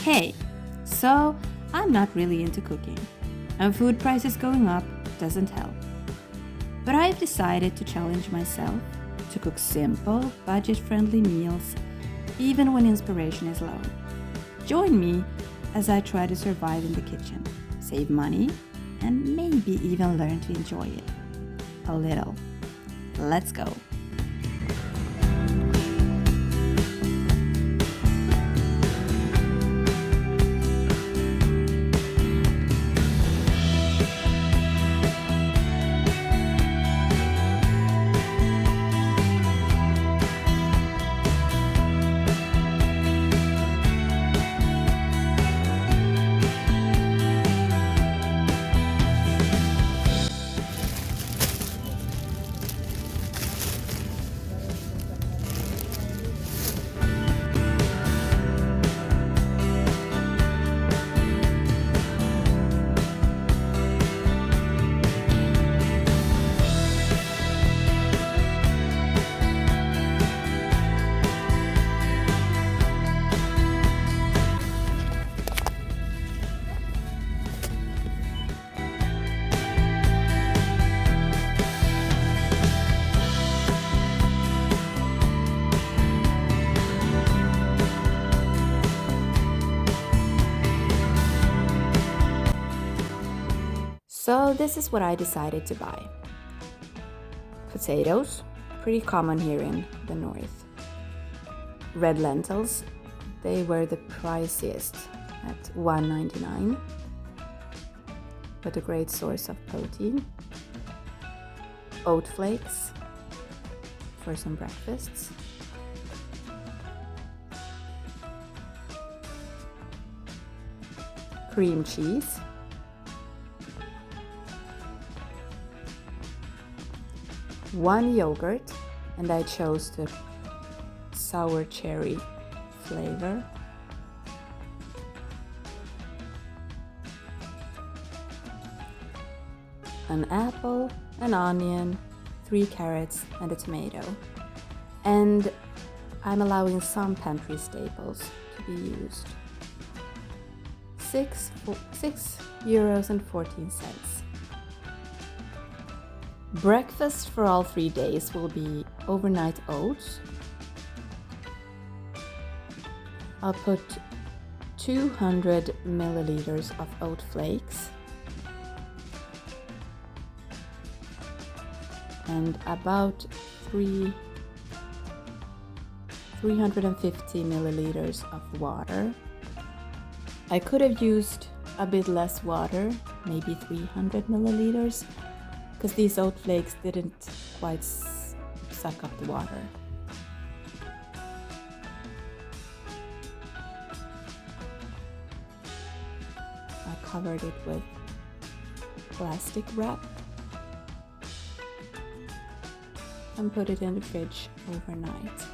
Hey, so I'm not really into cooking, and food prices going up doesn't help. But I've decided to challenge myself to cook simple, budget-friendly meals even when inspiration is low. Join me as I try to survive in the kitchen, save money, and maybe even learn to enjoy it a little. Let's go! So this is what I decided to buy. Potatoes, pretty common here in the north. Red lentils, they were the priciest at $1.99, but a great source of protein. Oat flakes for some breakfasts. Cream cheese. One yogurt, and I chose the sour cherry flavor. An apple, an onion, 3 carrots, and a tomato. And I'm allowing some pantry staples to be used. €6.14. Breakfast for all 3 days will be overnight oats. I'll put 200 milliliters of oat flakes and about 350 milliliters of water. I could have used a bit less water, maybe 300 milliliters, because these oat flakes didn't quite suck up the water. I covered it with plastic wrap and put it in the fridge overnight.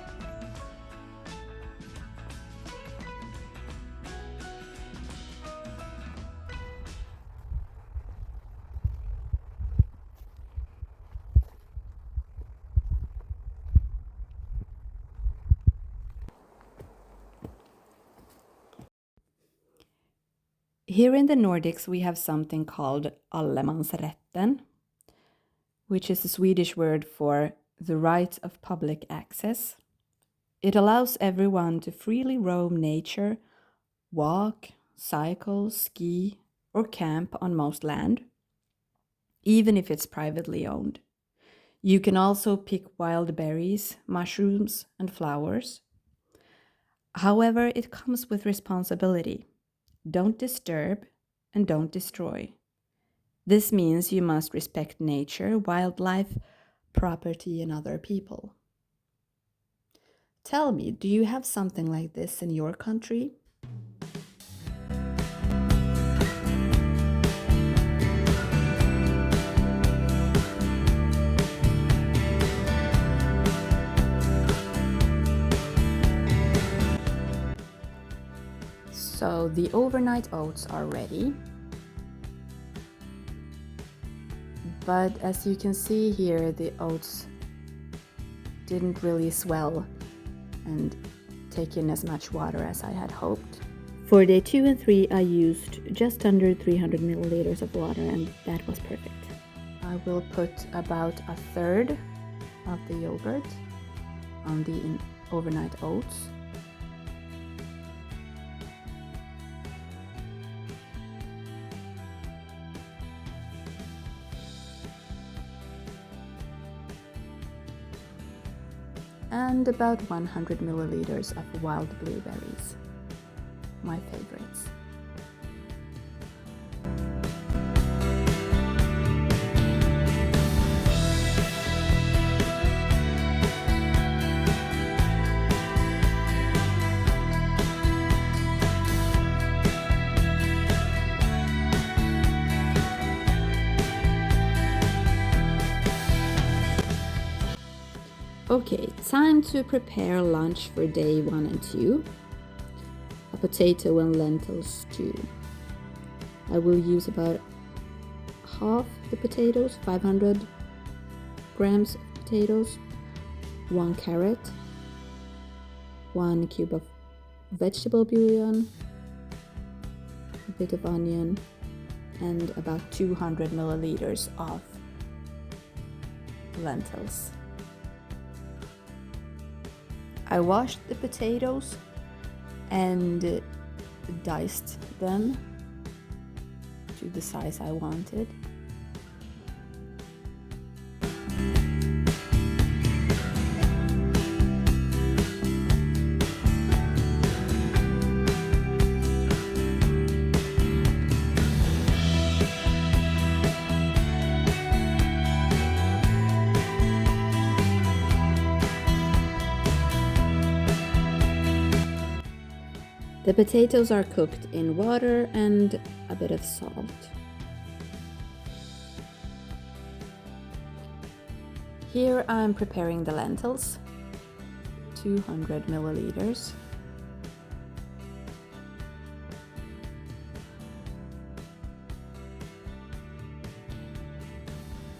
Here in the Nordics, we have something called allemansrätten, which is a Swedish word for the right of public access. It allows everyone to freely roam nature, walk, cycle, ski, or camp on most land, even if it's privately owned. You can also pick wild berries, mushrooms, and flowers. However, it comes with responsibility. Don't disturb and don't destroy. This means you must respect nature, wildlife, property, and other people. Tell me, do you have something like this in your country? So the overnight oats are ready. But as you can see here, the oats didn't really swell and take in as much water as I had hoped. For day 2 and 3, I used just under 300 milliliters of water, and that was perfect. I will put about a third of the yogurt on the overnight oats. And about 100 milliliters of wild blueberries, my favorites. Okay, time to prepare lunch for day 1 and 2. A potato and lentil stew. I will use about half the potatoes, 500 grams of potatoes, 1 carrot, 1 cube of vegetable bouillon, a bit of onion, and about 200 milliliters of lentils. I washed the potatoes and diced them to the size I wanted. The potatoes are cooked in water and a bit of salt. Here I'm preparing the lentils, 200 milliliters.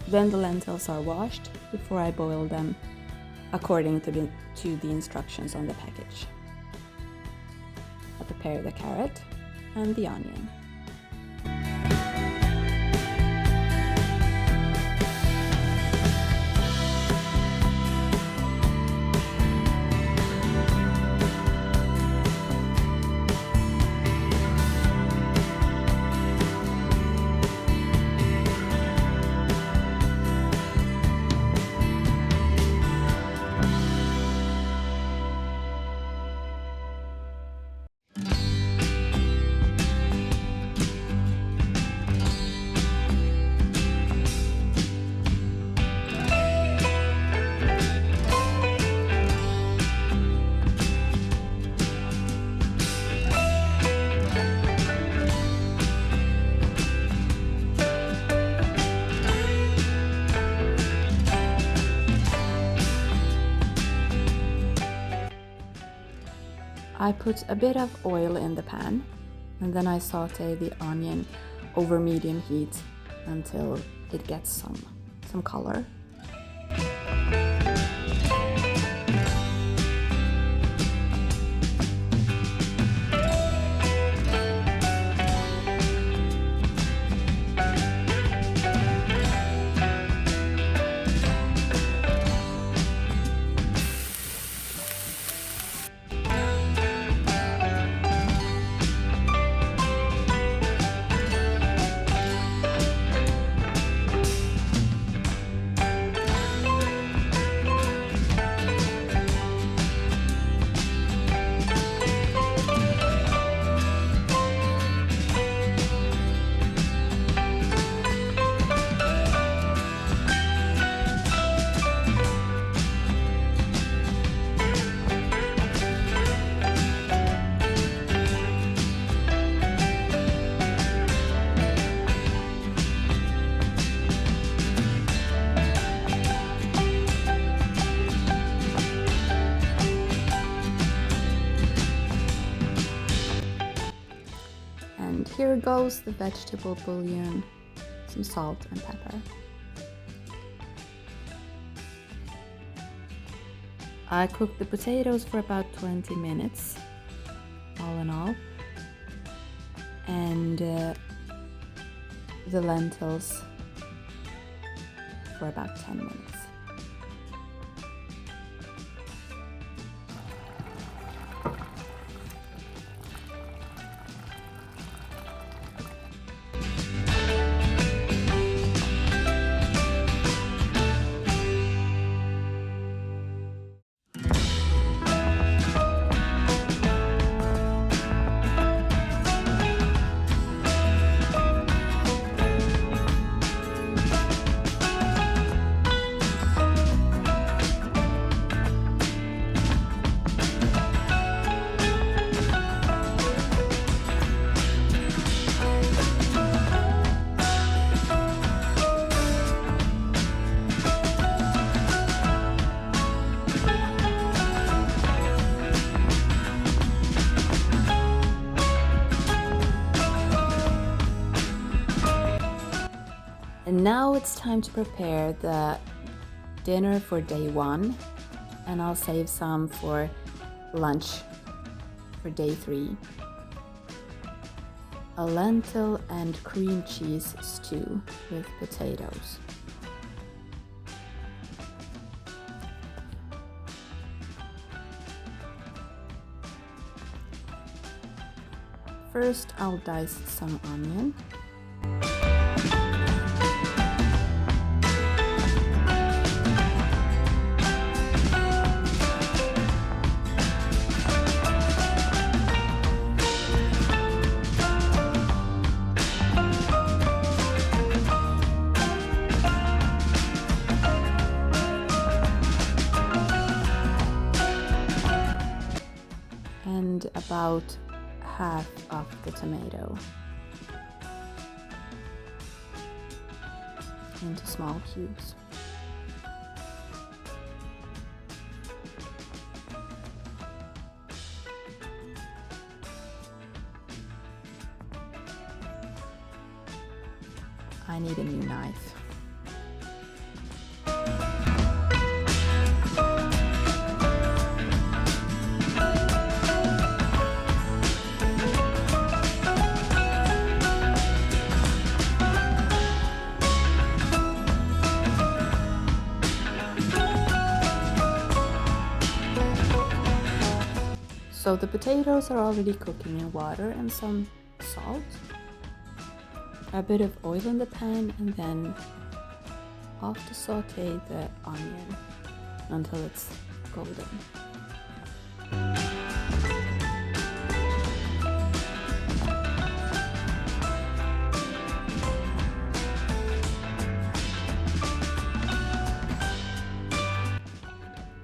Then the lentils are washed before I boil them according to the instructions on the package. I prepare the carrot and the onion. I put a bit of oil in the pan and then I saute the onion over medium heat until it gets some color. And here goes the vegetable bouillon, some salt and pepper. I cooked the potatoes for about 20 minutes, all in all, and the lentils for about 10 minutes. And now it's time to prepare the dinner for day 1, and I'll save some for lunch for day 3. A lentil and cream cheese stew with potatoes. First, I'll dice some onion. And about half of the tomato into small cubes. I need a new knife. So the potatoes are already cooking in water and some salt, a bit of oil in the pan, and then off to saute the onion until it's golden.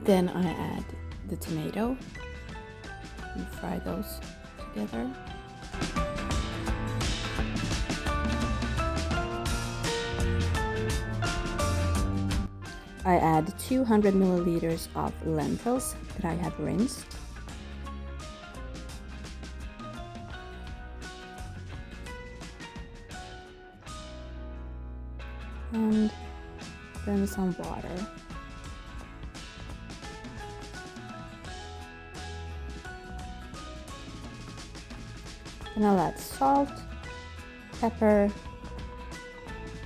Then I add the tomato and fry those together. I add 200 milliliters of lentils that I have rinsed. And then some water. And I'll add salt, pepper,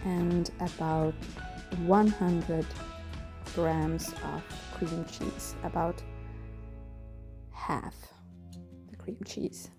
and about 100 grams of cream cheese, about half the cream cheese.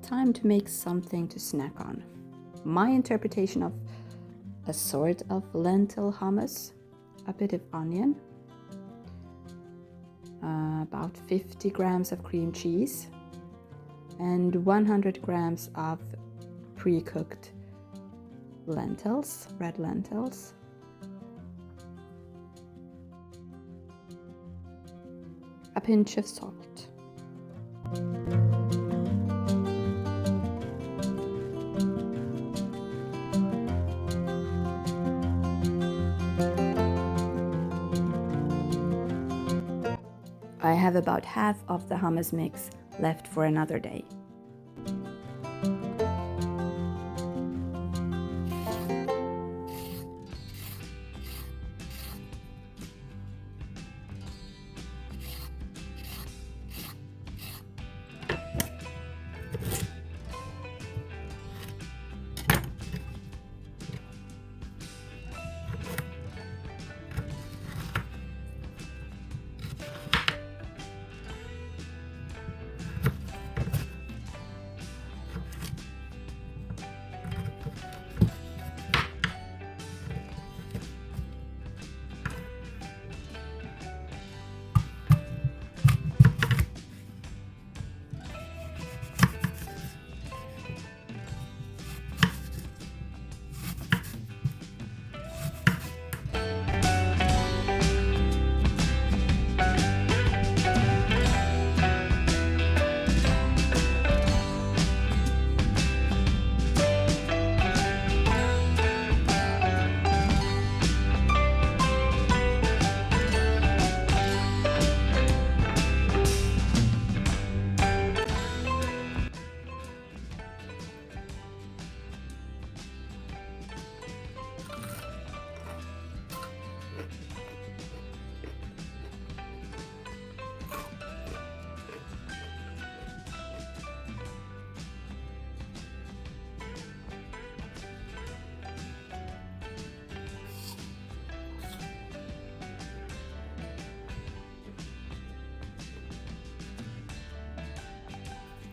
time to make something to snack on. My interpretation of a sort of lentil hummus, a bit of onion, about 50 grams of cream cheese, and 100 grams of pre-cooked lentils, red lentils. A pinch of salt. I have about half of the hummus mix left for another day.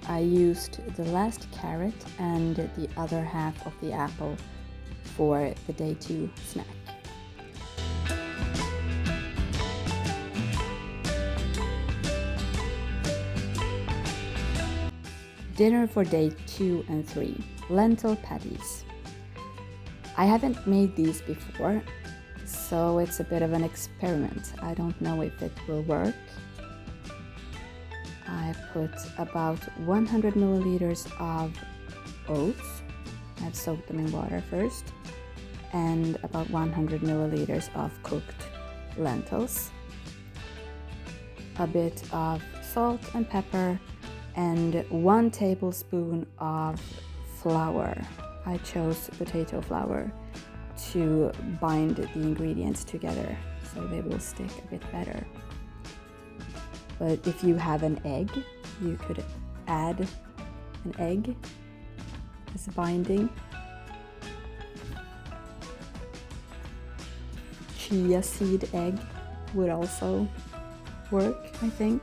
I used the last carrot and the other half of the apple for the day 2 snack. Dinner for day 2 and 3, lentil patties. I haven't made these before, so it's a bit of an experiment. I don't know if it will work. I put about 100 milliliters of oats. I've soaked them in water first. And about 100 milliliters of cooked lentils. A bit of salt and pepper and 1 tablespoon of flour. I chose potato flour to bind the ingredients together so they will stick a bit better. But if you have an egg, you could add an egg as a binding. Chia seed egg would also work, I think.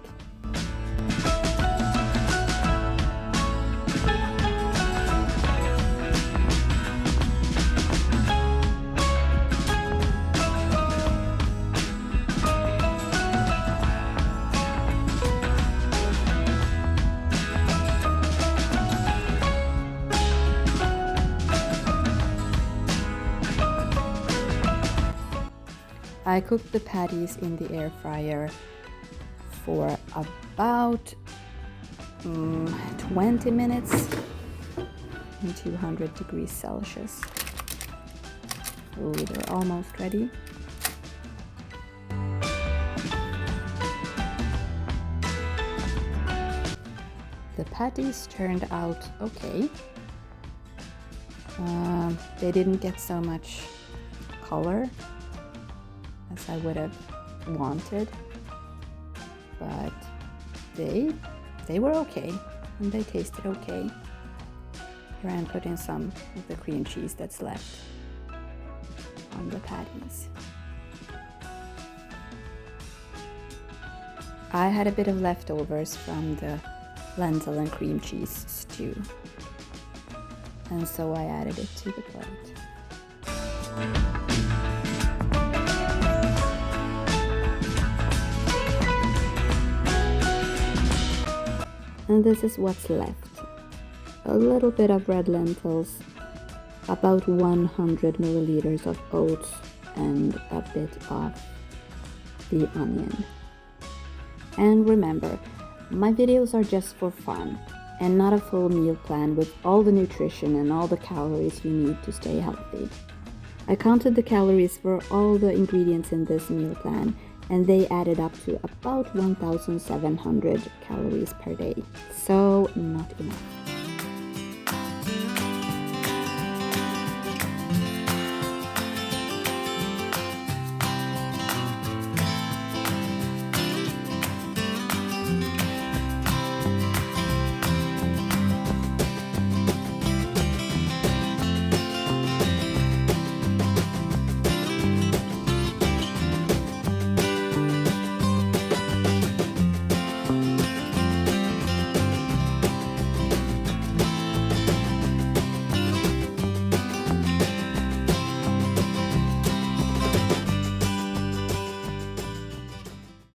I cooked the patties in the air fryer for about 20 minutes in 200 degrees Celsius. Oh, they're almost ready. The patties turned out okay. They didn't get so much color as I would have wanted, but they were okay and they tasted okay. Here I'm putting some of the cream cheese that's left on the patties. I had a bit of leftovers from the lentil and cream cheese stew, and so I added it to the plate. And this is what's left. A little bit of red lentils, about 100 milliliters of oats, and a bit of the onion. And remember, my videos are just for fun and not a full meal plan with all the nutrition and all the calories you need to stay healthy. I counted the calories for all the ingredients in this meal plan, and they added up to about 1,700 calories per day. So not enough.